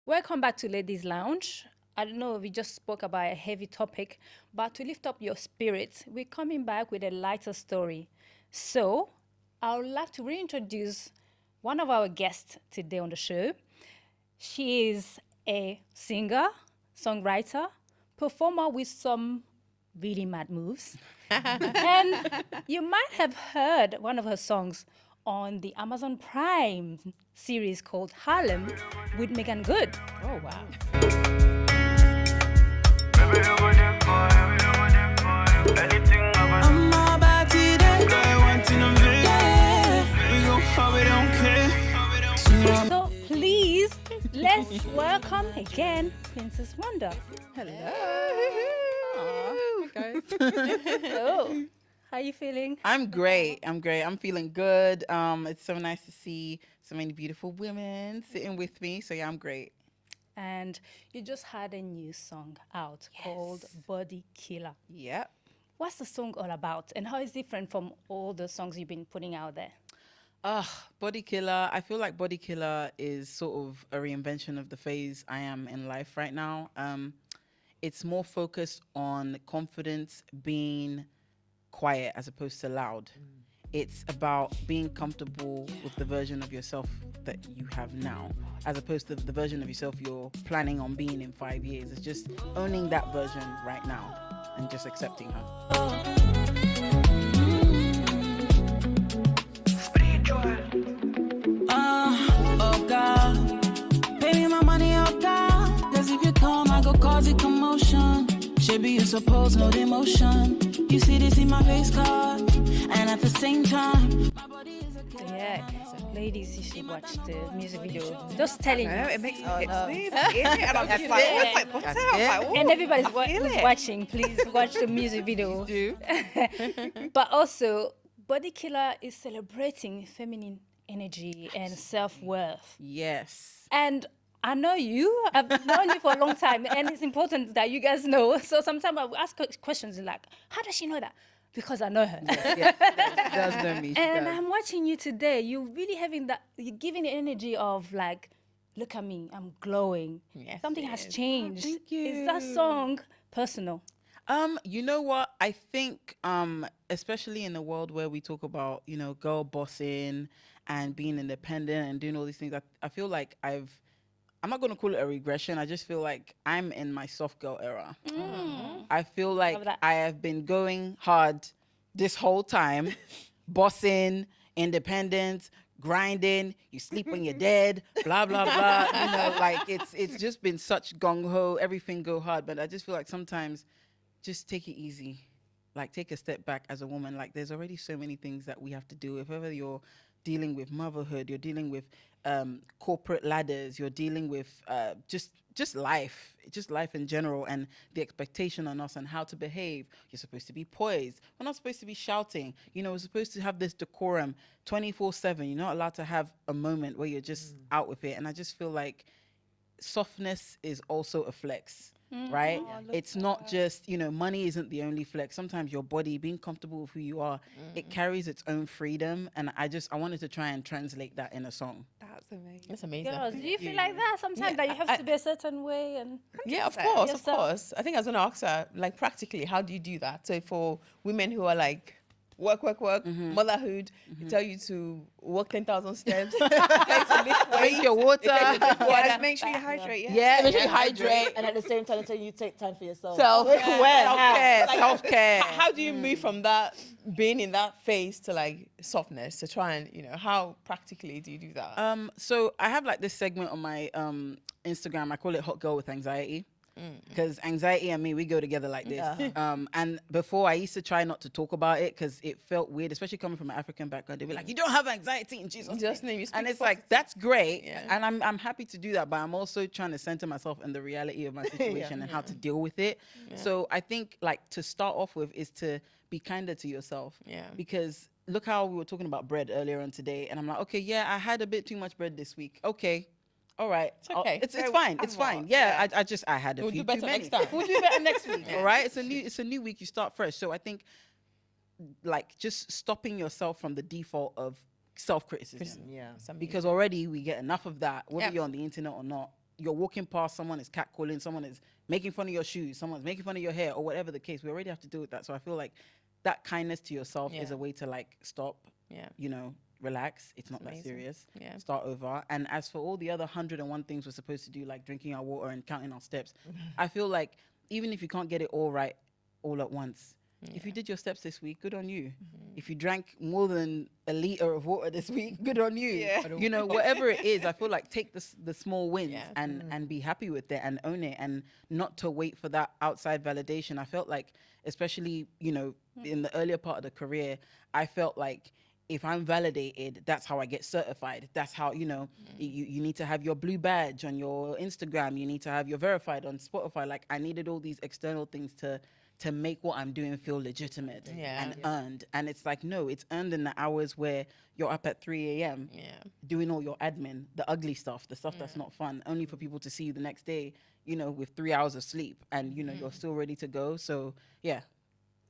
Welcome back to Ladies Lounge. I don't know, we just spoke about a heavy topic, but to lift up your spirits, we're coming back with a lighter story. So, I would like to reintroduce one of our guests today on the show. She is a singer, songwriter, performer with some really mad moves. And you might have heard one of her songs on the Amazon Prime series called Harlem with Megan Good. Oh, wow. I'm all about today. I want to know we gon' have it, don't care. So please, let's welcome again Princess Wonda. Hello. Hey guys. Hello. How you feeling? I'm great. I'm feeling good. It's so nice to see so many beautiful women sitting with me. So yeah, I'm great. And you just had a new song out called Body Killa. Yep. What's the song all about and how is it different from all the songs you've been putting out there? Body Killa. I feel like Body Killa is sort of a reinvention of the phase I am in life right now. It's more focused on confidence, being quiet as opposed to loud. It's about being comfortable with the version of yourself that you have now, as opposed to the version of yourself you're planning on being in 5 years. It's just owning that version right now and just accepting her. Oh God, pay me my money, oh God. Cause if you come, I go cause it commotion. Should be you suppose no emotion. You see this in my face card, and at the same time, my body is a Yeah, ladies, you should watch the music video. Just telling you. It makes me hips move. And I'm just like, what's like, what's That's that? it. Like, And everybody's feel who's it. watching, please watch the music video. Do. But also, Body Killa is celebrating feminine energy and self-worth. Yes. And I know you. I've known you for a long time, and it's important that you guys know. So sometimes I will ask questions like, "How does she know that?" Because I know her. Yeah. She does know me. She And does. I'm watching you today. You're really having that. You're giving the energy of like, "Look at me, I'm glowing. Yes, Something it has is. changed." thank Is that you. song personal? You know what? I think, especially in a world where we talk about, girl bossing and being independent and doing all these things, I feel like I'm not going to call it a regression. I just feel like I'm in my soft girl era. I feel like that. I have been going hard this whole time, bossing, independent, grinding. You sleep when you're dead, blah blah blah. Like it's just been such gung ho, everything go hard. But I just feel like sometimes just take it easy. Like take a step back as a woman. Like there's already so many things that we have to do. If ever you're dealing with motherhood, you're dealing with corporate ladders, you're dealing with just life in general, and the expectation on us and how to behave. You're supposed to be poised. We're not supposed to be shouting. We're supposed to have this decorum 24/7. You're not allowed to have a moment where you're just out with it. And I just feel like softness is also a flex, right? It's not just, money isn't the only flex. Sometimes your body, being comfortable with who you are, it carries its own freedom. And I wanted to try and translate that in a song. That's amazing. That's amazing. Girls, do you feel like that sometimes that you have to be a certain way? And Yeah, of 100%. course, of Yourself. course. I think I was going to ask her, like, practically, how do you do that? So for women who are like, work, motherhood, they tell you to walk 10,000 steps, tell you to lift weights, Drink your water. they tell you to drink water. Make sure you hydrate. Yeah, Make sure you hydrate. And at the same time, until you take time for yourself. Self-care. How do you move from that, being in that phase, to like softness, to try and, how practically do you do that? So I have like this segment on my Instagram. I call it Hot Girl with Anxiety. Because anxiety and me, we go together like this. And before, I used to try not to talk about it because it felt weird, especially coming from an African background. They'd be like, "You don't have anxiety in Jesus' Just name." name, you speak And it's like, that's great. Yeah. And I'm happy to do that. But I'm also trying to center myself in the reality of my situation and how to deal with it. So I think like to start off with is to be kinder to yourself. Yeah. Because look how we were talking about bread earlier on today. And I'm like, okay, yeah, I had a bit too much bread this week. Okay. All right. It's okay. It's Very fine. It's well. fine. Yeah, I had a We'll few do better too many. next time. We'll do better next week. All right. It's a new week. You start fresh. So I think like just stopping yourself from the default of self-criticism. Yeah. Something- Because already we get enough of that, whether Yeah. you're on the internet or not. you're walking past, someone is catcalling, someone is making fun of your shoes, someone's making fun of your hair, or whatever the case. We already have to deal with that. So I feel like that kindness to yourself is Yeah. a way to like stop, Yeah. you know, relax. It's not that amazing. serious. Yeah. Start over. And as for all the other 101 things we're supposed to do, like drinking our water and counting our steps, I feel like even if you can't get it all right all at once, if you did your steps this week, good on you. If you drank more than a liter of water this week, good on you. Yeah. You know, whatever it is, I feel like take the small wins Yeah. and be happy with it and own it, and not to wait for that outside validation. I felt like, especially, you know, in the earlier part of the career, I felt like if I'm validated, that's how I get certified. That's how, you know, you need to have your blue badge on your Instagram. You need to have your verified on Spotify. Like, I needed all these external things to make what I'm doing feel legitimate and earned. And it's like, no, it's earned in the hours where you're up at 3 a.m. doing all your admin, the ugly stuff, the stuff that's not fun, only for people to see you the next day, you know, with 3 hours of sleep, and, you know, you're still ready to go. So, yeah.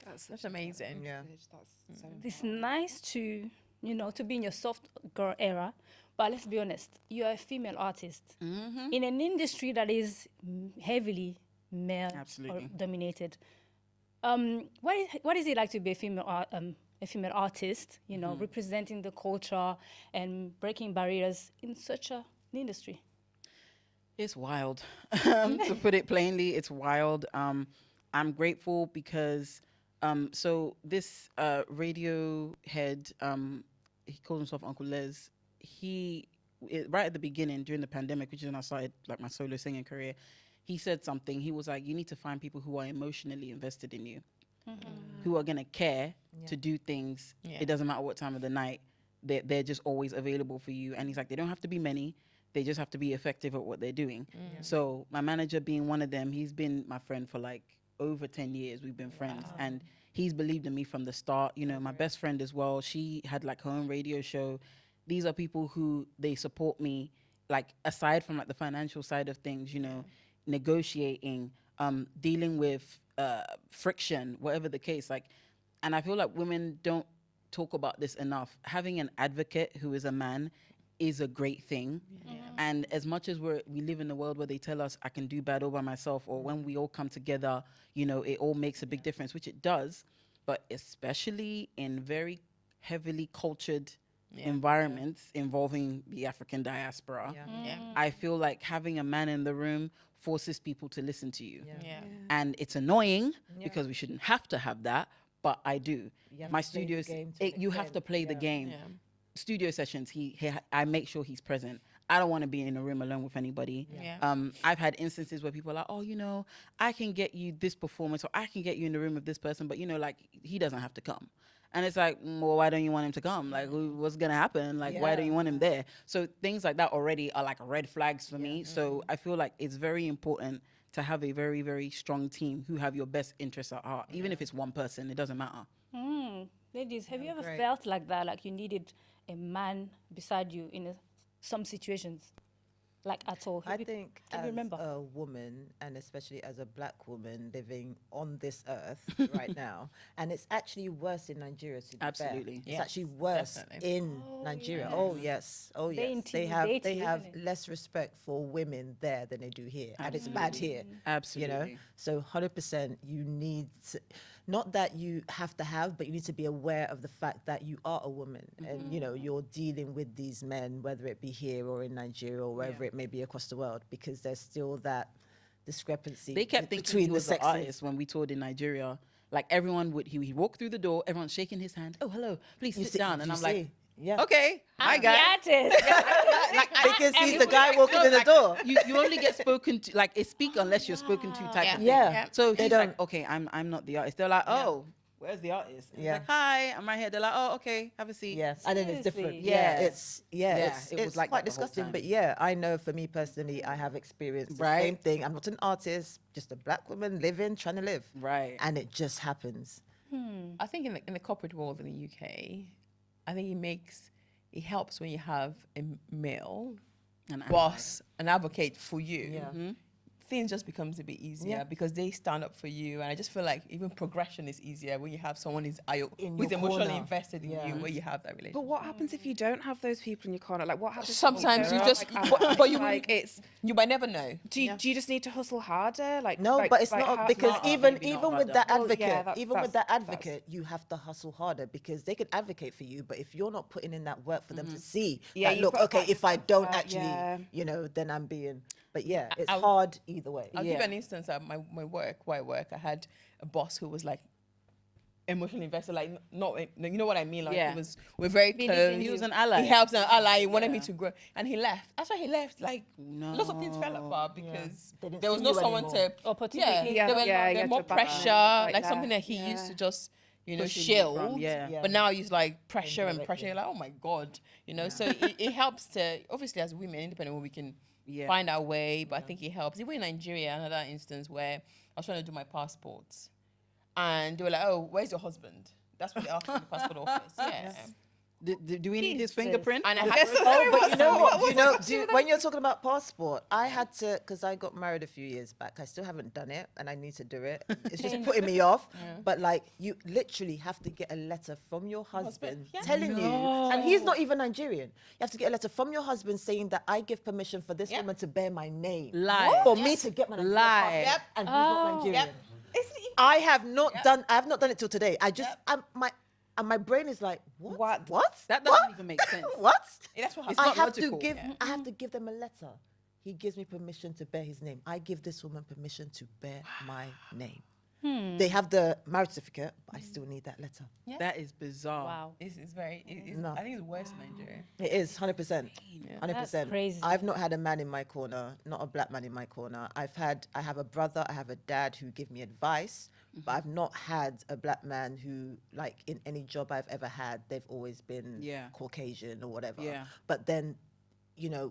That's amazing. Yeah. It's nice to, you know, to be in your soft girl era, but let's be honest, you're a female artist in an industry that is heavily male or Absolutely. dominated. What is it like to be a female artist, you know, representing the culture and breaking barriers in such an industry? It's wild. To put it plainly, it's wild. I'm grateful because so this radio head, he calls himself Uncle Les. Right at the beginning during the pandemic, which is when I started like my solo singing career, he said something. He was like, you need to find people who are emotionally invested in you, who are gonna care to do things. It doesn't matter what time of the night. They're just always available for you. And he's like, they don't have to be many. They just have to be effective at what they're doing. So my manager being one of them, he's been my friend for like over 10 years. We've been friends, and he's believed in me from the start. You know, my best friend as well, she had like her own radio show. These are people who, they support me, like aside from like the financial side of things, you know, negotiating, dealing with friction, whatever the case. Like, and I feel like women don't talk about this enough. Having an advocate who is a man is a great thing. And as much as we live in a world where they tell us I can do bad all by myself, or when we all come together, you know, it all makes a big difference, which it does, but especially in very heavily cultured environments involving the African diaspora, I feel like having a man in the room forces people to listen to you. And it's annoying because we shouldn't have to have that, but I do. My studios, you have to play the game. Studio sessions, I make sure he's present. I don't want to be in a room alone with anybody. I've had instances where people are like, oh, you know, I can get you this performance, or I can get you in the room with this person, but, you know, like, he doesn't have to come. And it's like, well, why don't you want him to come? Like, what's going to happen? Like, why don't you want him there? So things like that already are like red flags for me. So I feel like it's very important to have a very, very strong team who have your best interests at heart. Even if it's one person, it doesn't matter. Ladies, have you ever felt like that, like you needed a man beside you in some situations, like at all? I think can as you remember? a woman, and especially as a black woman living on this earth right now, and it's actually worse in Nigeria, to be fair. Absolutely. It's Yes, actually worse definitely. in Nigeria. Oh yes, oh They yes. They intimidate you, have isn't it? less respect for women there than they do here, and it's bad here. Absolutely. You know, so 100% you need to, not that you have to have, but you need to be aware of the fact that you are a woman, and you know you're dealing with these men, whether it be here or in Nigeria or wherever it may be across the world, because there's still that discrepancy. They kept thinking between he was the the sexes. artist when we toured in Nigeria. Like, everyone would, he walk through the door, everyone's shaking his hand. Oh, hello, please sit down. And I'm like, yeah, okay, hi The guys. artist. because he's the guy walking in the door. You only get spoken to, like, it's speak unless you're spoken to type of thing. Yeah. So They he's don't- like, okay, I'm not the artist. They're like, oh, where's the artist? And he's Yeah. like, hi, I'm right here. They're like, oh, okay, have a seat. Yes, and then it's different. Seriously? Yeah, Yeah. it's it was it's like quite that the whole disgusting. time. But yeah, I know for me personally, I have experienced the Right. same thing. I'm not an artist, just a black woman trying to live. Right. And it just happens. I think in the corporate world in the UK, I think it helps when you have a male And boss, an advocate for you. Yeah. Things just becomes a bit easier Yeah. because they stand up for you, and I just feel like even progression is easier when you have someone who's In who's your emotionally corner. invested in Yeah. you, where you have that relationship. But what happens if you don't have those people in your corner? Like, what happens? if Sometimes don't? you just- Like, but you like it's You might never know. Do you just need to hustle harder? No, like, but it's like not how- because not even maybe not even with harder. that Well, advocate, yeah, that's- even with that's- that advocate, you have to hustle harder because they can advocate for you, but if you're not putting in that work for them to see Yeah, that, you've look, got okay, that if I don't actually, yeah. then I'm being. But yeah, it's I'll- hard either way. I'll give you Yeah. an instance at my work, where I work. I had a boss who was like emotionally invested, like not, you know what I mean? Like Yeah. we're very Believe in close. you. He was an ally. He helps an ally. He wanted me Yeah. to grow, and he left. That's why he left. Like lots of things fell apart because They didn't there was see no you someone anymore. to Opportunity. Yeah, there were, yeah, there yeah, were more to back pressure, up, like like something that, that he used yeah. to just Pushing you from, shield. yeah. Yeah. But now he's like pressure and directly. pressure. You're like, oh my god, So it helps to, obviously, as women, independent, we can Yeah. find our way. But I think it helps. Even in Nigeria, another instance where I was trying to do my passports, and they were like, oh, where's your husband? That's what they asked in the passport office. Yeah. Do we need his Jesus. fingerprint? And I Yes, had sorry, But you know what? what's When you're talking about passport, I had to, because I got married a few years back. I still haven't done it, and I need to do it. It's just putting me off. But like, you literally have to get a letter from your husband telling you, and he's not even Nigerian. You have to get a letter from your husband saying that I give permission for this woman to bear my name. Lie. For me to get my Nigerian Lie. passport, and he's not Nigerian. Yep. I have not done it till today. I just, my brain is like, what? That doesn't even make sense. What? That's what It's happened. not I have logical. to give I have to give them a letter. He gives me permission to bear his name. I give this woman permission to bear my name. They have the marriage certificate, but I still need that letter. That is bizarre. Wow. It's very. No. I think it's worse in Nigeria. It is 100%. 100%. That's crazy. I've not had a man in my corner, not a black man in my corner. I have a brother, I have a dad who give me advice, but I've not had a black man who, like, in any job I've ever had, they've always been Yeah. Caucasian or whatever. Yeah. But then,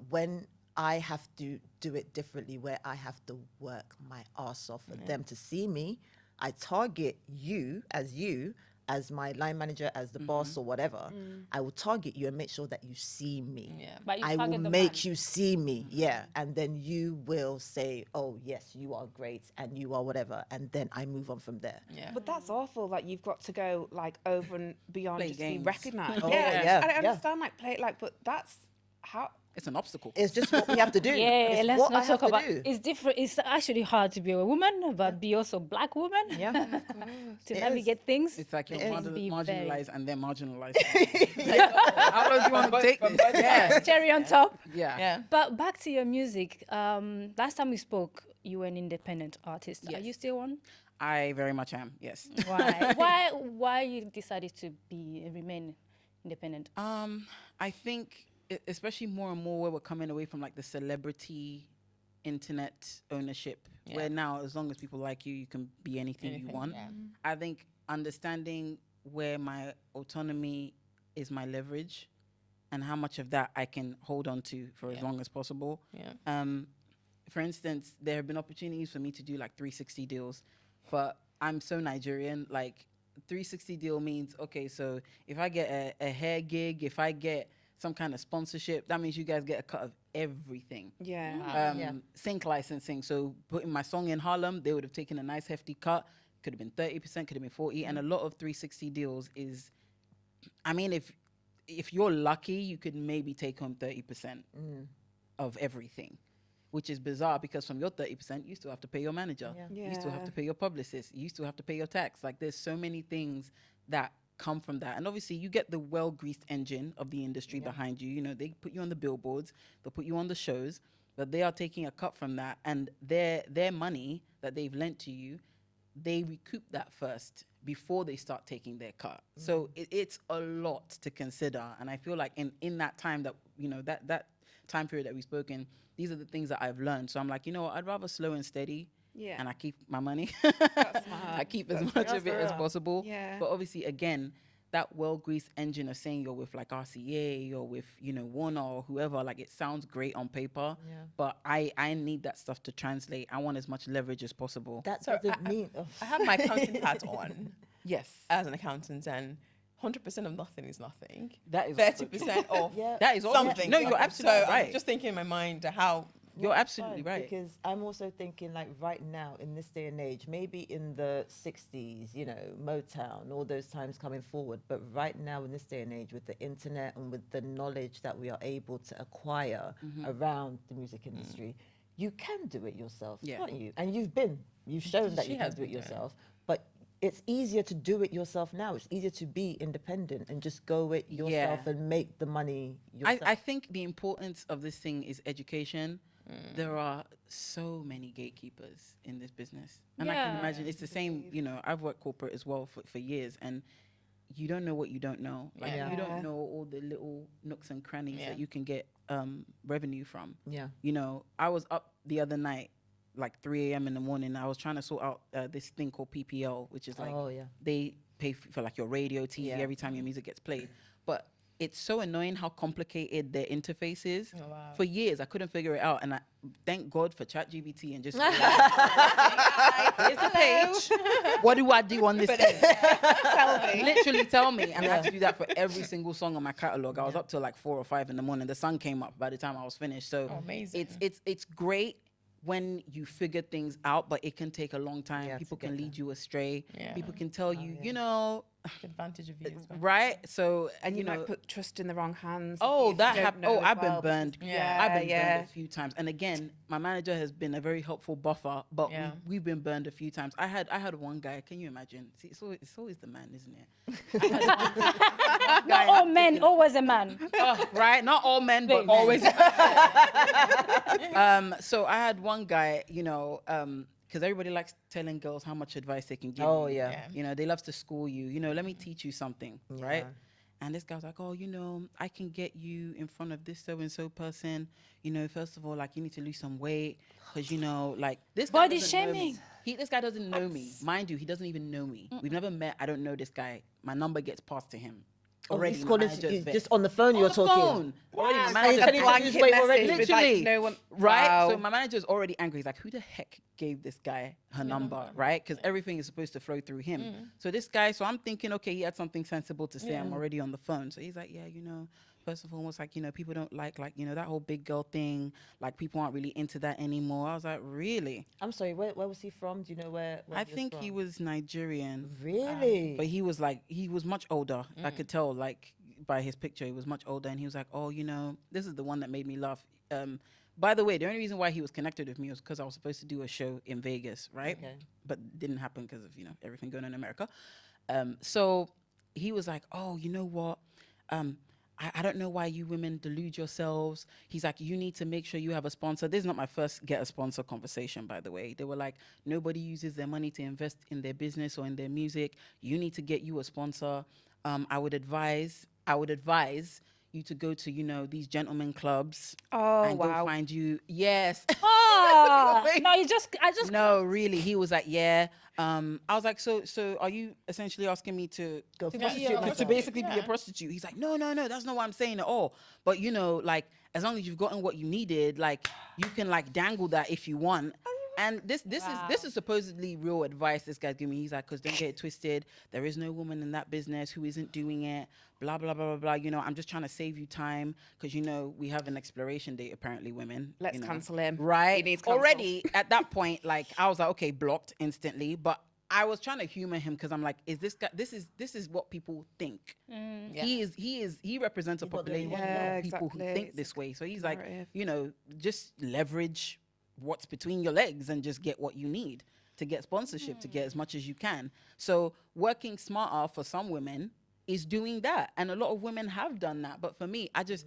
when I have to do it differently, where I have to work my ass off for them to see me, I target you as my line manager, as the boss or whatever. I will target you and make sure that you see me. Yeah. But you I will target the make man. you see me, and then you will say, oh yes, you are great and you are whatever, and then I move on from there. Yeah. But that's awful. Like, you've got to go like over and beyond Play just to be games. recognised. Oh, yeah, yeah, I yeah. understand but that's how. It's an obstacle. It's just what we have to do. Yeah, It's let's what I not have talk to about. do. It's different. It's actually hard to be a woman, but be also black woman. Yeah. To It navigate things. It's like you're it must be very- marginalized and then marginalized. How long do you want to take this? Yeah. Cherry on top. Yeah. Yeah. But back to your music. Last time we spoke, you were an independent artist. Are Yes. you still one? I very much am. Yes. Why? Why you decided to remain independent? I think, especially more and more where we're coming away from like the celebrity internet ownership, where now as long as people like you, you can be anything you want. yeah. I think understanding where my autonomy is my leverage and how much of that I can hold on to for as long as possible. Yeah. For instance, there have been opportunities for me to do like 360 deals, but I'm so Nigerian, like 360 deal means, okay, so if I get a hair gig, if I get some kind of sponsorship, that means you guys get a cut of everything. Yeah. Sync licensing. So putting my song in Harlem, they would have taken a nice hefty cut. Could have been 30%, could have been 40%. And a lot of 360 deals is, I mean, if you're lucky, you could maybe take home 30% of everything, which is bizarre because from your 30%, you still have to pay your manager. You still have Yeah. to pay your publicist. You still have to pay your tax. Like, there's so many things that come from that. And obviously you get the well-greased engine of the industry behind you. You know, they put you on the billboards, they'll put you on the shows, but they are taking a cut from that, and their money that they've lent to you, they recoup that first before they start taking their cut. So it's a lot to consider. And I feel like in that time that, you know, that time period that we've spoken, these are the things that I've learned. So I'm like, you know what, I'd rather slow and steady. Yeah. And I keep my money. That's smart. I keep as much of it as possible. Yeah. But obviously, again, that well-greased engine of saying you're with like RCA or with, you know, Warner or whoever, like, it sounds great on paper, but I need that stuff to translate. I want as much leverage as possible. That So doesn't mean. I have my accounting hat on Yes. as an accountant, and 100% of nothing is nothing. That is also 30% of Yeah. That is also something. No, you're absolutely so right. I'm just thinking in my mind how. You're absolutely Fine, right. Because I'm also thinking, like, right now in this day and age, maybe in the 60s, you know, Motown, all those times coming forward. But right now in this day and age, with the internet and with the knowledge that we are able to acquire around the music industry, you can do it yourself, Yeah. can't you? And you've shown that She you can has do it been doing it. yourself. But it's easier to do it yourself now. It's easier to be independent and just go it yourself Yeah. and make the money yourself. I think the importance of this thing is education. There are so many gatekeepers in this business. And I can Yeah. imagine it's the same, you know, I've worked corporate as well for years, and you don't know what you don't know. Like Yeah. you don't know all the little nooks and crannies Yeah. that you can get revenue from. Yeah. You know, I was up the other night, like 3 a.m. in the morning. I was trying to sort out this thing called PPL, which is like Oh, yeah. they pay for like your radio, TV Yeah. every time your music gets played. But it's so annoying how complicated their interface is. Oh, wow. For years, I couldn't figure it out, and I thank God for ChatGPT and just here's the page. What do I do on this thing? Tell me. Literally tell me, and I had to do that for every single song on my catalog. I was up till like 4 or 5 in the morning. The sun came up by the time I was finished. So Amazing. it's great when you figure things out, but it can take a long time. Yeah, People to can get lead you astray. Yeah. People can tell you, you know, Take advantage of you as well. right? So And you know, might put trust in the wrong hands. oh, if that you don't happened. know Oh, as I've been well, burned. because- Yeah. I've been yeah. burned a few times. And again, my manager has been a very helpful buffer, but Yeah. we've been burned a few times. I had one guy. Can you imagine? See, it's always the man, isn't it? Not all men, always a man. Oh, right? Not all men, but Wait, always. So I had one guy, you know, because everybody likes telling girls how much advice they can give. Oh, you. yeah. Yeah. You know, they love to school you. You know, let me teach you something, right? Yeah. And this guy was like, oh, you know, I can get you in front of this so-and-so person. You know, first of all, like, you need to lose some weight. Because, you know, like, this guy Body doesn't know me. shaming. This guy doesn't know me. Mind you, he doesn't even know me. We've never met. I don't know this guy. My number gets passed to him. Oh, Already, he's my calling manager's he's vet. just on the phone. You're On the talking. phone. Already, my And manager's he's telling you to angry. lose weight already. message with, like, Literally, no one- right? Wow. So my manager's already angry. He's like, who the heck gave this guy her number, right? Because everything is supposed to flow through him. So this guy, so I'm thinking, okay, he had something sensible to say. I'm already on the phone. So he's like, yeah, you know, first of all, it's like, you know, people don't like, you know, that whole big girl thing. Like, people aren't really into that anymore. I was like, really? I'm sorry. Where was he from? Do you know where I think he from? was Nigerian. Really. But he was much older. I could tell, like, by his picture, he was much older. And he was like, oh, you know, this is the one that made me laugh. By the way, the only reason why he was connected with me was because I was supposed to do a show in Vegas, right? Okay. But didn't happen because of, you know, everything going on in America. So he was like, oh, you know what? I don't know why you women delude yourselves. He's like, you need to make sure you have a sponsor. This is not my first get a sponsor conversation, by the way. They were like, nobody uses their money to invest in their business or in their music. You need to get you a sponsor. I would advise you to go to, you know, these gentlemen clubs Oh, and go wow. find you. Yes. Oh, no, I just No, really. He was like, yeah. I was like, so are you essentially asking me to Go to prostitute myself. basically be a prostitute? He's like, no, that's not what I'm saying at all. But you know, like, as long as you've gotten what you needed, like, you can like dangle that if you want. And this is supposedly real advice this guy's giving me. He's like, because don't get it twisted. There is no woman in that business who isn't doing it. Blah, blah, blah, blah, blah. You know, I'm just trying to save you time because, you know, we have an exploration date, apparently, women. Let's you know. cancel him. Right? He needs cancelled. Already at that point, like, I was like, okay, blocked instantly. But I was trying to humor him because I'm like, is this guy, this is what people think. Yeah. He represents a got the- population Yeah, of people who exactly. think It's this way. So he's narrative. like, you know, just leverage what's between your legs and just get what you need to get sponsorship, to get as much as you can. So working smarter for some women is doing that. And a lot of women have done that. But for me, I just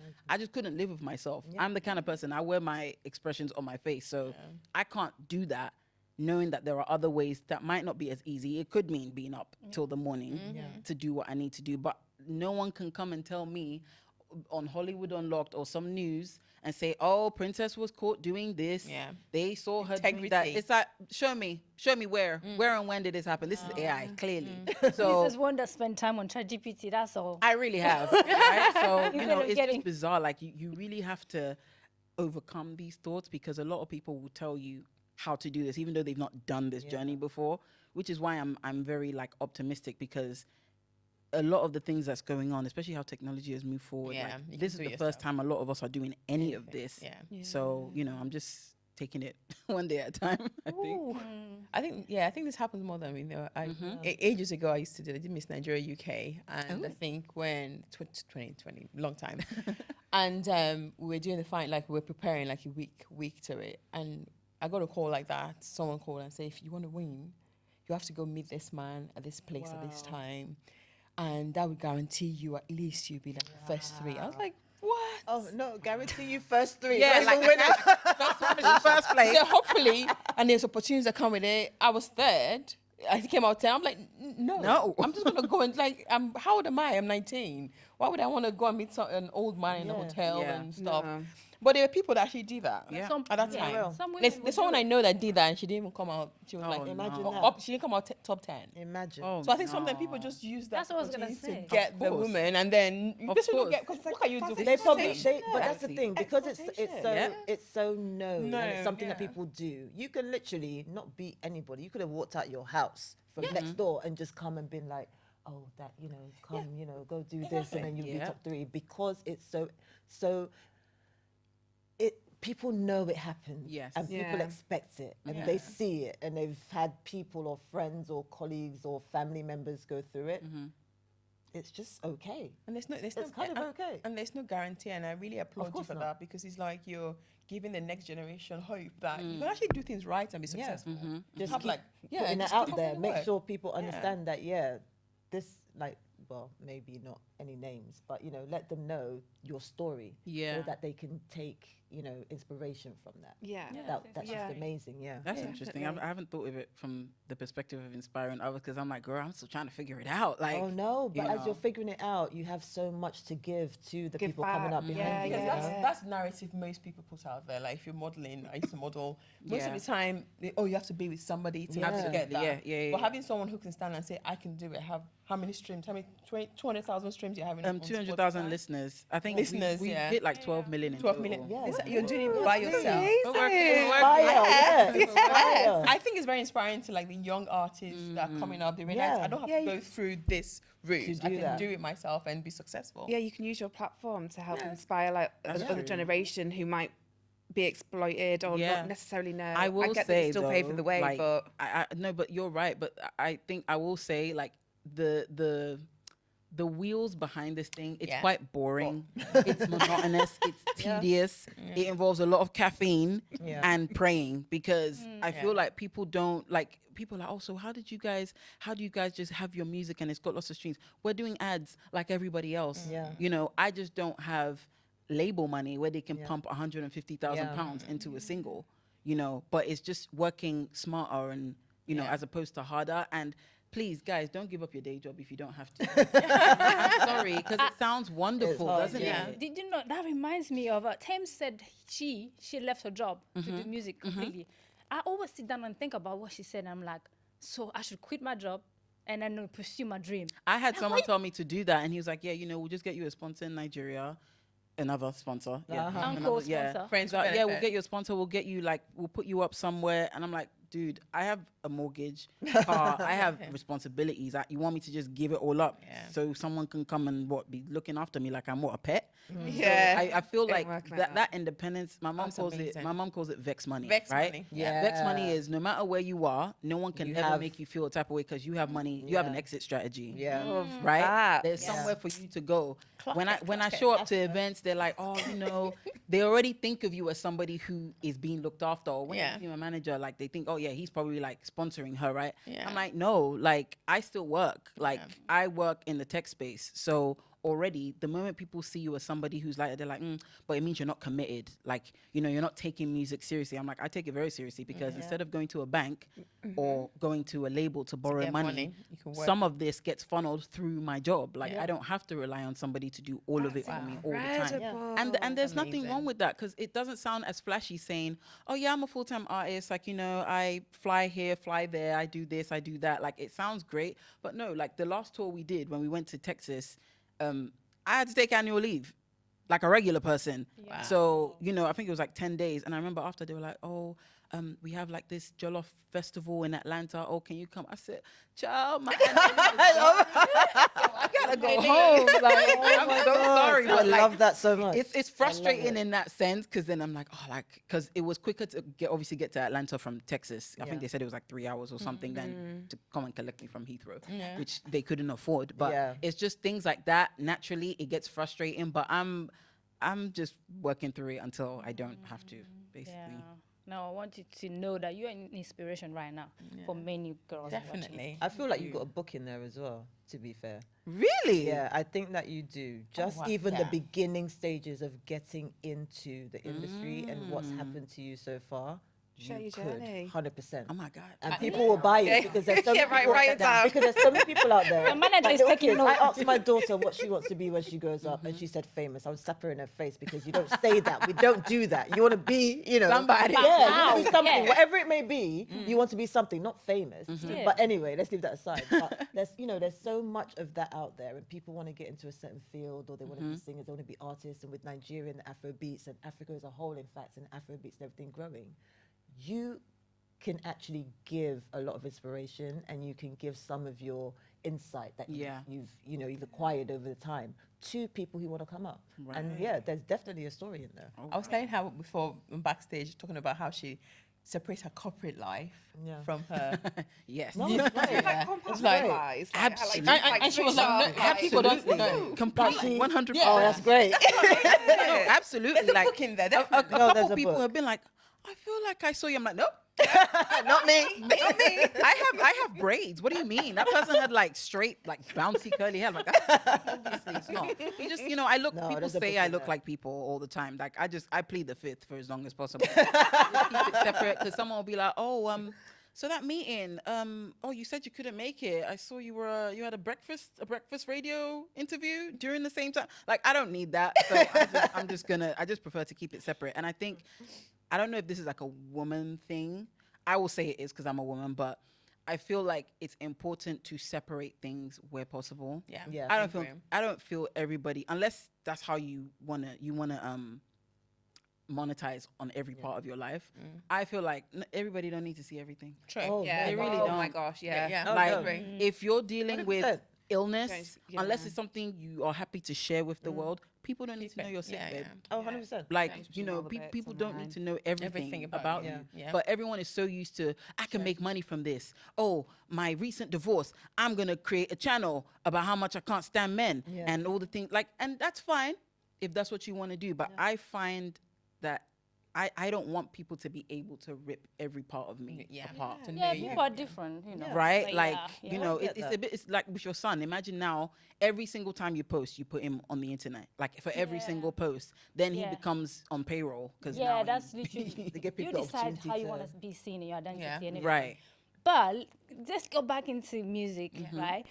couldn't live with myself. I'm the kind of person, I wear my expressions on my face. So I can't do that knowing that there are other ways that might not be as easy. It could mean being up till the morning to do what I need to do. But no one can come and tell me on Hollywood Unlocked or some news and say, oh, Princess was caught doing this. Yeah. They saw her doing that. Integrity. It's like, show me where and when did this happen? This is AI, clearly. So this is one that spend time on ChatGPT. That's all. I really have. Right? So, you Instead know, of it's getting- just bizarre. Like, you really have to overcome these thoughts because a lot of people will tell you how to do this, even though they've not done this journey before, which is why I'm very, like, optimistic because a lot of the things that's going on, especially how technology has moved forward, Yeah, like, you can this is do the it first yourself. time a lot of us are doing any of this. Yeah. So, you know, I'm just taking it one day at a time, I think. I think this happens more than we know. Ages ago, I used to do. I did Miss Nigeria UK, and I think when 2020, long time, And we were doing the fight, like we were preparing like a week to it. And I got a call like that. Someone called and said, if you want to win, you have to go meet this man at this place at this time. And that would guarantee you at least you'd be like the first 3. I was like, what? Oh no, guarantee you first 3. Yeah, That's the winner. First place. So hopefully, and there's opportunities that come with it. I was 3rd. I came out 10. I'm like, no. I'm just gonna go and like, how old am I? I'm 19. Why would I want to go and meet an old man in a hotel and stuff? No. But there were people that actually do that Yeah. at that time. Some women There's, would there's do someone it. I know that did that, and she didn't even come out. She was like, Imagine no. that. she didn't come out top 10. Imagine. Oh, So I think sometimes no. people just use that That's what I was gonna opportunity say. to get Of the course. woman, and then you Of just don't course. get. Because what can you do? They probably, Exploitation. but that's the Exactly. thing, because it's so Yeah. it's so known, and it's something that yeah. people do. You can literally not beat anybody. You could have walked out your house from next door and just come and been like, oh, that, come, go do this, and then you'll be Yeah. top 3, because it's so. People know it happens, Yes. and people Yeah. expect it, and they see it, and they've had people or friends or colleagues or family members go through it. It's just okay. And there's It's kind of okay. And there's no guarantee, and I really applaud you course for not. that, because it's like you're giving the next generation hope that you can actually do things right and be successful. Just Have keep like putting just it out keep there. putting Make work. sure people understand that, this, like, well, maybe not any names, but, let them know your story. Yeah. So that they can take, inspiration from that. Yeah. That's Yeah. just amazing, yeah. That's interesting. I haven't thought of it from the perspective of inspiring others, because I'm like, girl, I'm still trying to figure it out. Like, Oh no, but you as you're know. figuring it out, you have so much to give to the Give people coming back. up behind Yeah, you. Because you know? that's narrative most people put out there. Like if you're modeling, I used to model. Most Yeah. of the time, you have to be with somebody to Yeah. get that. Yeah. But having someone who can stand and say, I can do it. Have how many streams? How many 200,000 streams you're having? on 200,000 Spotify? listeners. I think Listeners, we yeah. hit like 12 million. in 12 total. million. Yeah. Listen, you're doing it by yourself. Fire, yes, fire. I think it's very inspiring to like the young artists that are coming up. They realize Yeah. I don't have Yeah, to go through this route. To I do can that. do it myself and be successful. Yeah, you can use your platform to help inspire like another true. generation who might be exploited or Yeah. not necessarily know. I will get that say you still pay for though, the way, like, but I no, but you're right. But I think I will say, like, the wheels behind this thing, it's Yeah. quite boring. It's monotonous. It's tedious. It involves a lot of caffeine Yeah. and praying, because I feel like people don't like. People are like, oh, so how do you guys just have your music and it's got lots of streams? We're doing ads like everybody else. Yeah. I just don't have label money where they can Yeah. pump 150,000 Yeah. pounds into a single, but it's just working smarter and, as opposed to harder. And please, guys, don't give up your day job if you don't have to. I'm sorry, because it sounds wonderful, hard, doesn't yeah. it? Did you know that reminds me of Thames said she left her job to do music completely. I always sit down and think about what she said. And I'm like, so I should quit my job and then pursue my dream. I had someone tell me to do that, and he was like, yeah, we'll just get you a sponsor in Nigeria. Another sponsor. Yeah. Uncle sponsor. Friends, Friends yeah, we'll benefit. get you a sponsor. We'll get you, like, we'll put you up somewhere. And I'm like, dude, I have a mortgage, car, I have responsibilities. You want me to just give it all up so someone can come and be looking after me like I'm a pet? Yeah. So I feel Don't like work like that that. independence. My mom That's calls amazing. it. My mom calls it vex money. Vex right? money. Yeah. Vex money is no matter where you are, no one can You ever have- make you feel a type of way because you have money. You have an Yeah. exit strategy. Yeah. Right. that. There's Yeah. somewhere for you to go. When I clock it. show up to events, they're like, oh, they already think of you as somebody who is being looked after. Or when Yeah. you see my manager, like, they think, oh yeah, he's probably like sponsoring her, right? Yeah. I'm like, no, like, I still work. Like, I work in the tech space, so already the moment people see you as somebody who's like, they're like, but it means you're not committed. Like, you're not taking music seriously. I'm like, I take it very seriously, because instead of going to a bank or going to a label to borrow get money, money, you can work. some of this gets funneled through my job. Like, I don't have to rely on somebody to do all of it for me all the time. Incredible. And there's nothing wrong amazing. with that, because it doesn't sound as flashy saying, oh yeah, I'm a full-time artist, like, I fly here, fly there, I do this, I do that. Like, it sounds great, but no, like the last tour we did when we went to Texas, I had to take annual leave like a regular person. Wow. So, I think it was like 10 days. And I remember after they were like, oh, we have like this Jollof festival in Atlanta. Oh, can you come? I said, child, my I gotta go home. Like, I'm so sorry. I But like, love that so much. it's frustrating in that sense, because then I'm like, oh, like, because it was quicker to get to Atlanta from Texas. I think they said it was like 3 hours or something than to come and collect me from Heathrow, which they couldn't afford. But Yeah. it's just things like that. Naturally, it gets frustrating. But I'm just working through it until I don't have to, basically. Yeah. Now I want you to know that you're an inspiration right now for many girls. watching. Definitely. I feel like you've got a book in there as well, to be fair. Really? Yeah, I think that you do. Just wow, even the yeah. beginning stages of getting into the industry and what's happened to you so far. Share you your could, journey. 100%. Oh my God. And people will buy it because there's so many Yeah, people, write it down. because there's so many people out there. The manager is little taking kids. I notes. asked my daughter what she wants to be when she grows up, and she said famous. I would slap her in her face because you don't say that. We don't do that. You want to be, Somebody. Yeah, you want to be Wow. something, Yeah. whatever it may be. You want to be something, not famous. Yeah. But anyway, let's leave that aside. But there's so much of that out there, and people want to get into a certain field, or they want to be singers, they want to be artists. And with Nigerian Afrobeats and Africa as a whole, in fact, and Afrobeats and everything growing, you can actually give a lot of inspiration, and you can give some of your insight that you've acquired over the time to people who want to come up. And yeah, there's definitely a story in there. I was telling her before backstage, talking about how she separates her corporate life from her. Yes. No, it's great. Like compartmentalize. Absolutely. And she was like, no, people don't know. Completely. 100%. Oh, that's great. No, absolutely. There's a like book in there, a definitely. No, there's couple a people book. have been like, I feel like I saw you. I'm like, nope. Not me. I have braids. What do you mean? That person had like straight, like bouncy curly hair. I'm like, that's obviously it's not. You just, I look. No, people there's a say book I in look there. like people all the time. Like I plead the fifth for as long as possible. Just keep it separate, because someone will be like, oh, so that meeting, oh, you said you couldn't make it. I saw you had a breakfast radio interview during the same time. Like, I don't need that. So I just prefer to keep it separate. And I think, I don't know if this is like a woman thing. I will say it is because I'm a woman, but I feel like it's important to separate things where possible. Yeah. Yeah. I don't feel everybody, unless that's how you wanna monetize on every part of your life. I feel like everybody don't need to see everything. True. Oh, Yeah, They really oh don't. my gosh, yeah. Yeah. Oh, Like, no. if you're dealing with 100%. illness, Don't- unless yeah. it's something you are happy to share with the world, people don't need to know you're sick, Yeah, babe. Oh, 100%. Like, Mention all the bits people on don't mine. need to know everything, Everything about, about you. you. Yeah. But everyone is so used to, I can make money from this. Oh, my recent divorce, I'm going to create a channel about how much I can't stand men Yeah. and all the things. Like, and that's fine if that's what you want to do. But I find that I don't want people to be able to rip every part of me apart. To know Yeah, you. people are different, Right? But Like, yeah. I get that. it's like with your son. Imagine now, every single time you post, you put him on the internet. Like, for every single post, then he Yeah. becomes on payroll. Cause Yeah, now that's literally. They give You people decide opportunity how you to- want to be seen in your identity Yeah. and everything. Right. But let's go back into music, right?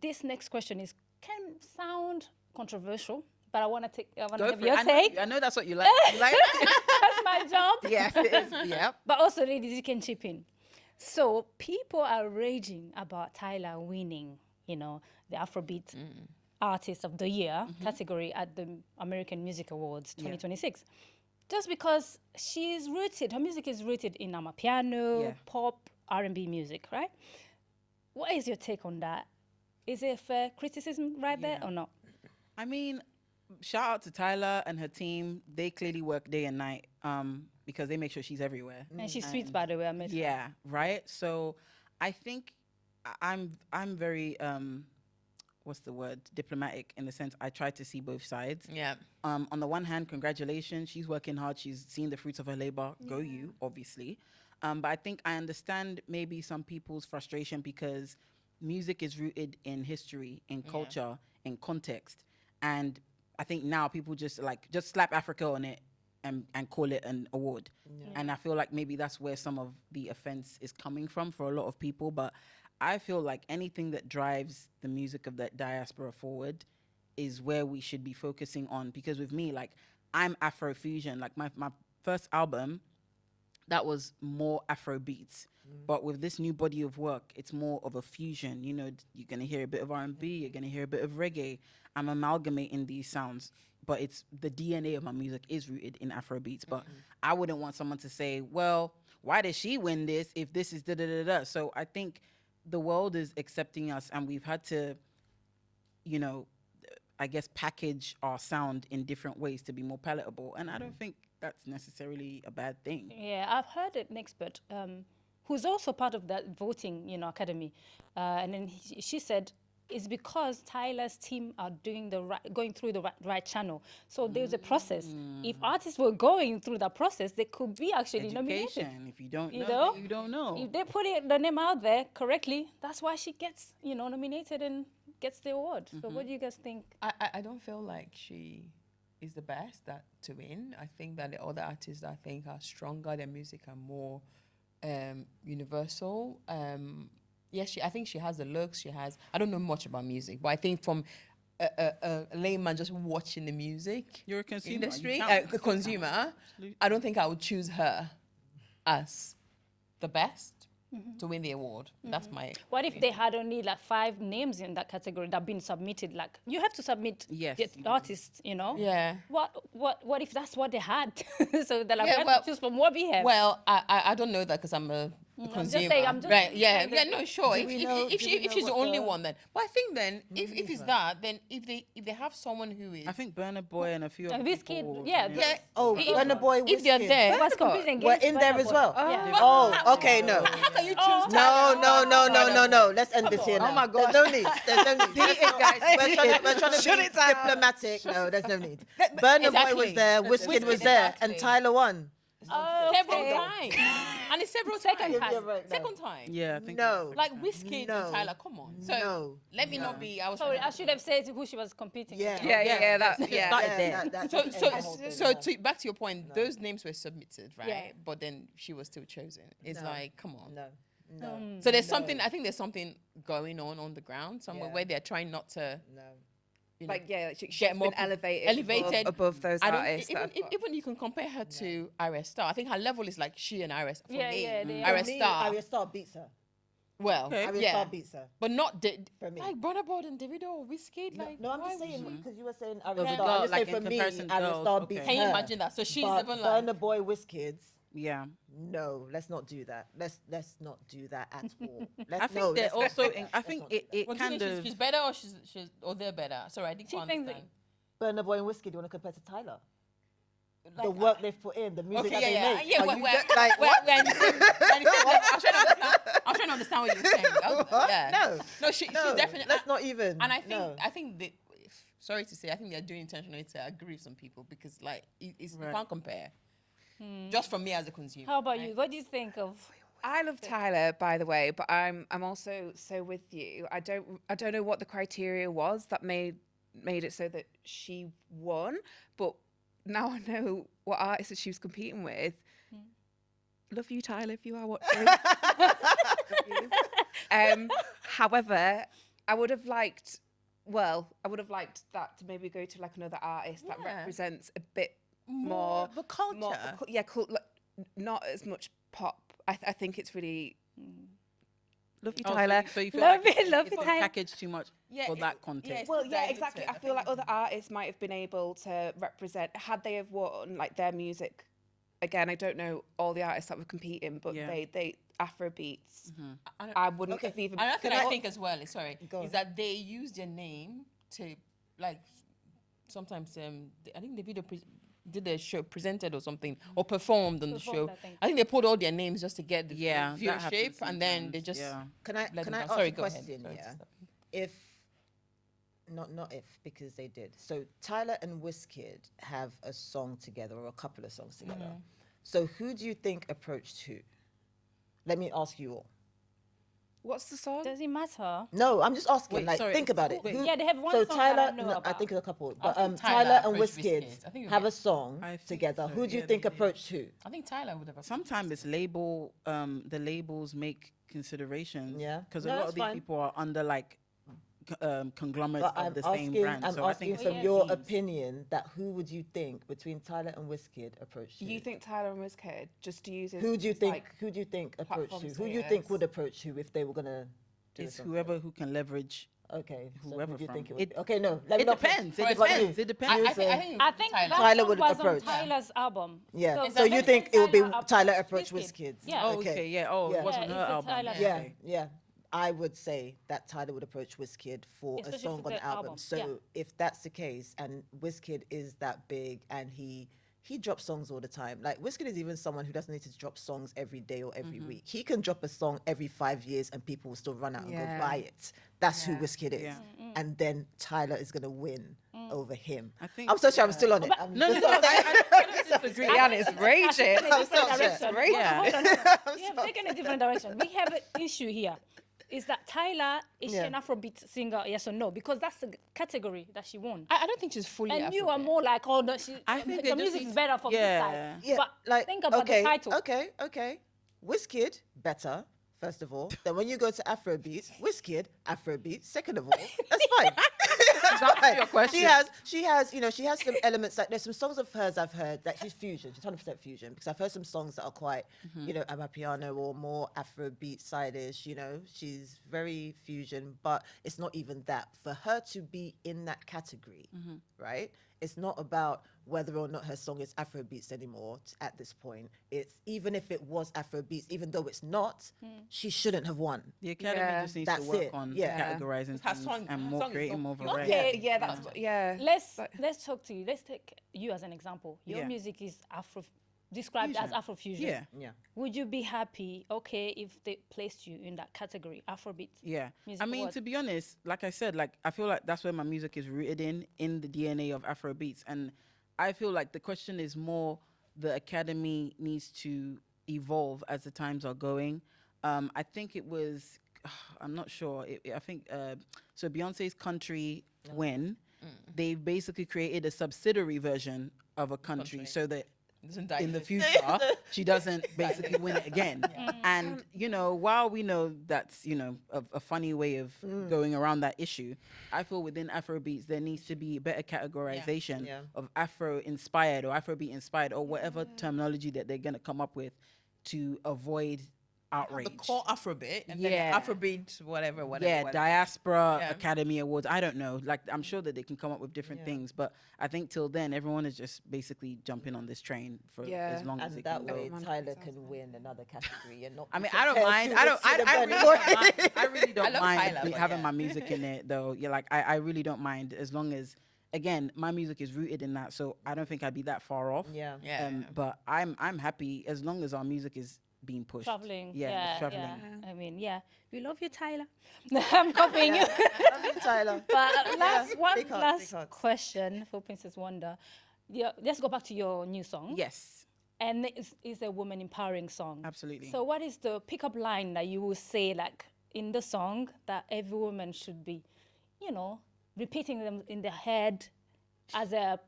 This next question can sound controversial, but I want to Go have for your it. take. I know that's what you like. You like That's my job. Yes, it is. Yep. But also, ladies, you can chip in. So people are raging about Tyla winning, the Afrobeat Artist of the Year category at the American Music Awards 2026. Just because her music is rooted in amapiano, pop, R&B music, right? What is your take on that? Is it a fair criticism right there or not? I mean, shout out to Tyla and her team. They clearly work day and night because they make sure she's everywhere. And she's sweet, by the way. I met her. Yeah, right. So I think I'm very what's the word, diplomatic, in the sense I try to see both sides. Yeah. On the one hand, congratulations, she's working hard, she's seeing the fruits of her labor. Go you, obviously. But I think I understand maybe some people's frustration because music is rooted in history, in culture, in context. And I think now people just slap Africa on it and call it an award. And I feel like maybe that's where some of the offense is coming from for a lot of people. But I feel like anything that drives the music of that diaspora forward is where we should be focusing on. Because with me, like, I'm Afrofusion. Like, my first album, that was more Afro beats. But with this new body of work, it's more of a fusion. You're going to hear a bit of R&B, you're going to hear a bit of reggae. I'm amalgamating these sounds, but it's the DNA of my music is rooted in Afro beats. But I wouldn't want someone to say, well, why did she win this if this is da-da-da-da? So I think the world is accepting us, and we've had to, I guess, package our sound in different ways to be more palatable. And I don't think that's necessarily a bad thing. Yeah, I've heard an expert who's also part of that voting, academy, and then she said it's because Tyla's team are doing going through the right channel. So there's a process. If artists were going through that process, they could be actually nominated. Education. If you don't You know, know? then you don't know. If they put the name out there correctly, that's why she gets, nominated and gets the award. So what do you guys think? I don't feel like she is the best to win. I think that the other artists I think are stronger. Their music are more universal. Yes, I think she has the looks. She has. I don't know much about music, but I think from a layman just watching the music You're a consumer. industry, You can't- a consumer, I don't think I would choose her as the best to win the award. That's my. What if they had only like 5 names in that category that have been submitted? Like you have to submit Yes, the you do. artists, Yeah. What if that's what they had? So they're like, Yeah, we have well- to choose from what we have. Well, I don't know that because I'm a just consumer. saying, I'm just right? Yeah, trying to- yeah. No, sure. Do we know- If do we know she's the what only the one, then. But I think then if it's that, then if they have someone who is. I think Burna Boy and a few And other Wizkid, people. yeah, Yeah. Oh, if- Burna Boy, if they're Wizkid. there, was competing We're against in there Burna as Boy. well. Yeah. Oh, okay, no. how can you choose? No, no, no, no, no, no. Let's end this here Oh now. my gosh. There's no need. There's no need. Beat it, guys. We're trying to Shut be it down. diplomatic. No, there's no need. Burna Boy exactly. was there, Wizkid was there, and Exactly. Tyler won. Oh, Several okay. times, and it's several Second times. time. You're right, no. Second time. Yeah, I think. No. Like Wizkid No. and Tyler, come on. So No. let me not be. I was. Sorry, I should have said who she was competing Yeah. with. Yeah, that's yeah. Started Yeah, there. that So, just so, ends the whole thing, so yeah. to, back to your point, those names were submitted, right? Yeah. But then she was still chosen. It's No. like, come on. No. No. So there's something. I think there's something going on the ground somewhere Yeah. where they're trying not to. No. You know, Like she's get more been elevated, elevated above those I don't artists. even, that have got- even you can compare her to Arya Star. I think her level is like she and Arya Star. For Yeah, me, yeah, they are. Arya For me, Star. Arya Star beats her. Well, Okay. Arya yeah, Star beats her. but not For me. like Burna Boy and Davido or Wizkid. Like, No, I'm why just would saying she- because you were saying Those Arya are Star. girls, I'm just like saying in for me, comparison, Arya girls, Star okay. beats Can you her. imagine that? So she's But even like. Burna Boy, Wizkid. Yeah. No, let's not do that. Let's not do that at all. I think they're also. I think it Well, do you kind think of. she's better or she's or they're better? Sorry, I didn't She quite thinks understand. Burna Boy and Wizkid. You want to compare to Tyler? The Like, work they've put in, the music Okay, that yeah, they yeah, make. yeah. Are We're, you we're, get- like, we're, what? we're in the same- we're in the same level. I'm trying to understand what you're saying. What? Yeah. No. No, she's No, definitely. let's not even. And I think no. sorry to say, I think they're doing intentionally to agree with some people because like you Right. can't compare. Just from me as a consumer. How about you? What do you think of? I love Tyler, by the way, but I'm also so with you. I don't know what the criteria was that made it so that she won, but now I know what artists that she was competing with. Love you, Tyler, if you are watching. Love you. However, I would have liked that to maybe go to like another artist that Yeah. represents a bit more the culture. not as much pop. I think it's really love you, Oh, Tyler. So you feel Love like it, love it's it, been Tyler. packaged too much Yeah, for that yeah, context. it's Well, yeah, diluted. exactly. I feel like other artists might have been able to represent had they have won like their music. Again, I don't know all the artists that were competing, but Yeah. they Afrobeats. And I wouldn't have even. Another thing Can I I- think as well is Go on. is that they use their name to like sometimes I think the video did a show presented or something or performed on the Performed, show. I think. I think they put all their names just to get the Yeah, that viewership happens and then they sometimes, just yeah. Can I let them can I down. ask Sorry, a go ahead. question? Sorry to Yeah. stop. If not if because they did. So Tyler and Wizkid have a song together or a couple of songs together. So who do you think approached who? Let me ask you all. What's the song? Does it matter? No, I'm just asking. Wait, like, sorry. think about it. Wait. Yeah, they have one So song that I Tyler, know no, I about. think it's a couple, I but think Tyler and approached Wizkid Wizkid. I think it have would a song I think together. so, Who do you yeah, think they did. approached who? I think Tyler would have. Sometimes it's the labels make considerations. Yeah. Because No, a lot that's of these fine. people are under like conglomerates But of the same brand. I'm So I asking think from Yeah. your please. opinion that who would you think between Tyler and Wizkid approached who? You think Tyler and Wizkid just to use his, Who do you his, think? like, Who do you think approached who? platform Who you think status? would approach who if they were gonna do It's something? whoever who can leverage. Okay, so whoever who do you from- think it would it- be? Okay, no, let me It not put- depends. It For what depends. you- It depends. I think that Tyler song would was approach. on Tyler's album. Yeah. So, So you that's think when it would be Tyler Tyler approached approach Wizkid. Wizkid? Yeah. Oh, okay. Yeah. Oh, Yeah. it wasn't Yeah, her it's a album. Tyler Yeah, Okay. yeah. I would say that Tyler would approach Wizkid for a Especially song for on the the album. album, So yeah. if that's the case, and Wizkid is that big, and he he drops songs all the time. Like Wizkid is even someone who doesn't need to drop songs every day or every week. He can drop a song every 5 years and people will still run out and go buy it. That's who Wizkid is. Yeah. And then Tyler is gonna win over him. I think- I'm so sorry, I'm still on it. No, I disagree. Rihanna is raging. I'm so Different upset. direction. Yeah. Hold on. We have taken a different direction. We have an issue here. Is that Tyla, is she Yeah. an Afrobeat singer, yes or no? Because that's the category that she won. I don't think she's fully. And you are Afrobeat. more like, oh no, she, I think the they just music need- is better for this yeah. side. Yeah, But like think about the title. Okay. Wizkid, better. First of all, then when you go to Afrobeats, Wizkid, Afrobeats. Second of all, that's fine. That's fine. your question. She has some elements. Like there's some songs of hers I've heard that she's fusion. She's 100% fusion because I've heard some songs that are quite, Amapiano or more Afrobeat side-ish. She's very fusion, but it's not even that. For her to be in that category, right? It's not about whether or not her song is Afrobeats anymore at this point. It's even if it was Afrobeats, even though it's not, she shouldn't have won. The academy Yeah. just needs That's to work it. on Yeah. categorizing Her things song- and her more song is creating more not- variety. Okay. Yeah, that's what, yeah. Let's talk to you. Let's take you as an example. Your Yeah. music is described as Afrofusion. Yeah. Yeah. Would you be happy, okay, if they placed you in that category, Afrobeat? Yeah. Music I mean, award. to be honest, like I said, like I feel like that's where my music is rooted in the DNA of Afrobeats. And I feel like the question is more the academy needs to evolve as the times are going. I think it was, I'm not sure. I think, so Beyonce's Country Win, they basically created a subsidiary version of a country so that Doesn't die in the first. future she doesn't basically win it again. And while we know that's a funny way of going around that issue, I feel within Afrobeats there needs to be better categorization Yeah. of Afro inspired or Afrobeat inspired or whatever terminology that they're gonna come up with to avoid outrage. The core Afrobeat and Yeah. then the Afrobeat, whatever. Yeah, Diaspora Yeah. Academy Awards. I don't know. Like, I'm sure that they can come up with different things, but I think till then, everyone is just basically jumping on this train for Yeah. as long as And it that can go. way, Tyler can win another category and not. I be mean, I don't compared mind. to I don't. Wizkid and I Burna really Boy. don't mind. I really don't love mind Tyler, but having yeah. my music in it, though. Yeah, like I really don't mind as long as, again, my music is rooted in that. So I don't think I'd be that far off. Yeah. Yeah. But I'm happy as long as our music is being pushed. Traveling. Yeah, it's traveling. I mean, we love you, Tyler. I'm copying you. Love you, Tyler. But Big heart, last big heart. question for Princess Wonda. Yeah, let's go back to your new song. Yes, And it's a woman empowering song. absolutely. So what is the pickup line that you will say like in the song that every woman should be, repeating them in their head as a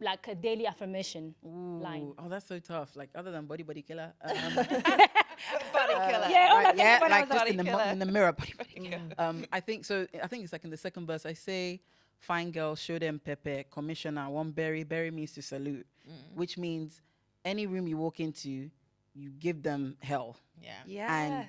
daily affirmation line? Ooh, oh, that's so tough. Like other than Body Killa. Body killer. Yeah, all that Yeah, everybody like was just Body in killer. in the mirror. I think so. I think it's like in the second verse. I say, "Fine girl, show them pepe. Commissioner, one berry. Berry means to salute, which means any room you walk into, you give them hell, Yeah. and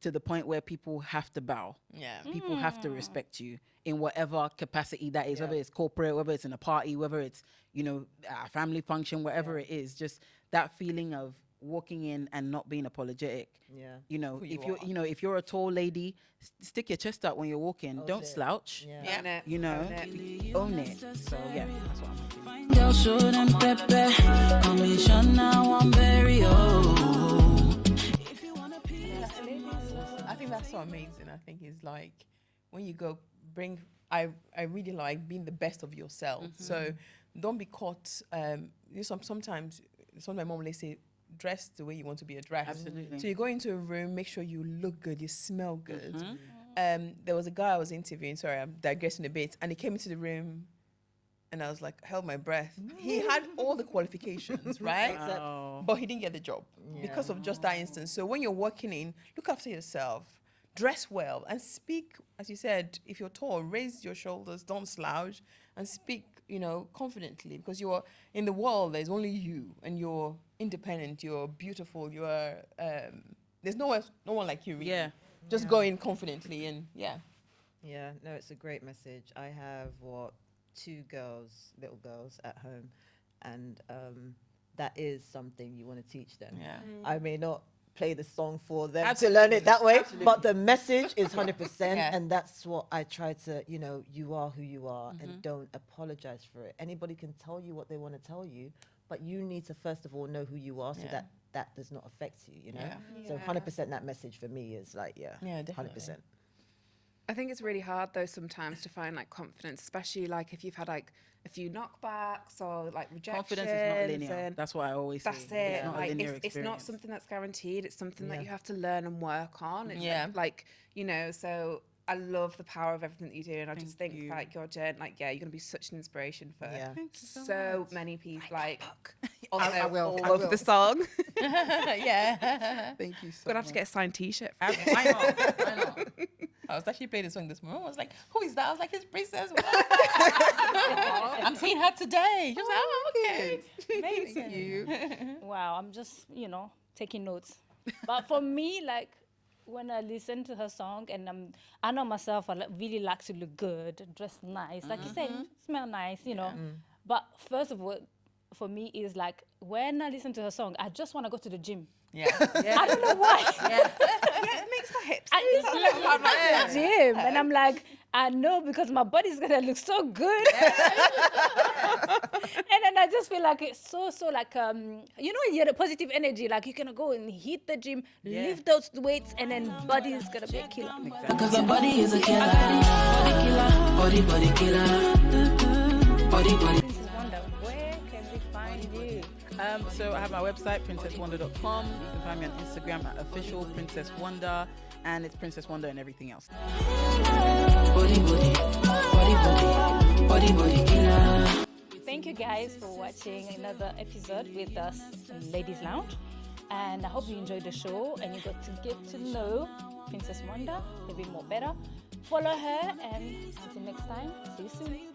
to the point where people have to bow. Yeah. People have to respect you in whatever capacity that is, whether it's corporate, whether it's in a party, whether it's a family function, whatever it is. Just that feeling of walking in and not being apologetic. Yeah. If you're a tall lady, stick your chest out when you're walking. Don't it. slouch. Yeah. Own it. Own it. So yeah, that's what I'm thinking. Girl, show them pepe. Commissioner, one berry, I think that's so amazing. I think it's like when you go I really like being the best of yourself. So don't be caught. Sometimes my mom will say, dress the way you want to be addressed. Absolutely. So you go into a room, make sure you look good, you smell good. There was a guy I was interviewing. Sorry, I'm digressing a bit, and he came into the room. And I was like, held my breath. He had all the qualifications, right? Oh. But he didn't get the job because of just that instance. So when you're working in, look after yourself, dress well, and speak, as you said, if you're tall, raise your shoulders, don't slouch, and speak, confidently, because you're in the world, there's only you, and you're independent, you're beautiful, you're, there's no one like you, really. Yeah. Just go in confidently, and yeah. Yeah, no, it's a great message. I have two little girls at home, and that is something you want to teach them. Yeah. I may not play the song for them Absolutely. to learn it that way, Absolutely. but the message is 100%, Yeah. and that's what I try to, you are who you are, and don't apologize for it. Anybody can tell you what they want to tell you, but you need to first of all know who you are so Yeah. that does not affect you, you know? Yeah. So 100% that message for me is like, Yeah, 100%. I think it's really hard though sometimes to find like confidence, especially like if you've had like a few knockbacks or like rejections. Confidence is not linear. and That's what I always say. That's it. It's not a Like linear it's not experience. something that's guaranteed. It's something that Yeah. you have to learn and work on. It's Yeah. like, you know, so I love the power of everything that you do, and I just think you. like your journey, like you're gonna be such an inspiration for Yeah. so many people. Like, I will, all I love will. the song. Yeah. Thank you so Gonna have to much. get a signed T-shirt. Why not? Why not? I was actually playing the song this morning. I was like, who is that? I was like, it's Princess. I'm seeing her today. She was like, oh, okay. Amazing. Wow, I'm just, taking notes. But for me, like, when I listen to her song, and I know myself, I really like to look good, dress nice. Like you said, smell nice, But first of all, for me, is like, when I listen to her song, I just want to go to the gym. Yeah. I don't know why. Yeah, it makes my hips. I just love the gym. And I'm like, I know because my body's going to look so good. And then I just feel like it's so like, you had a positive energy. Like you're going to go and hit the gym, lift those weights, and then body is going to be a killer. Because your body is a killer. Body killer. Body killer. Body. Princess Wonda, where can we find you? So I have my website, princesswanda.com. You can find me on Instagram at official Princess Wanda, and it's Princess Wanda and everything else. Body killer. Thank you guys for watching another episode with us in Ladies Lounge. And I hope you enjoyed the show and you got to get to know Princess Wanda a bit more better. Follow her, and until next time, see you soon.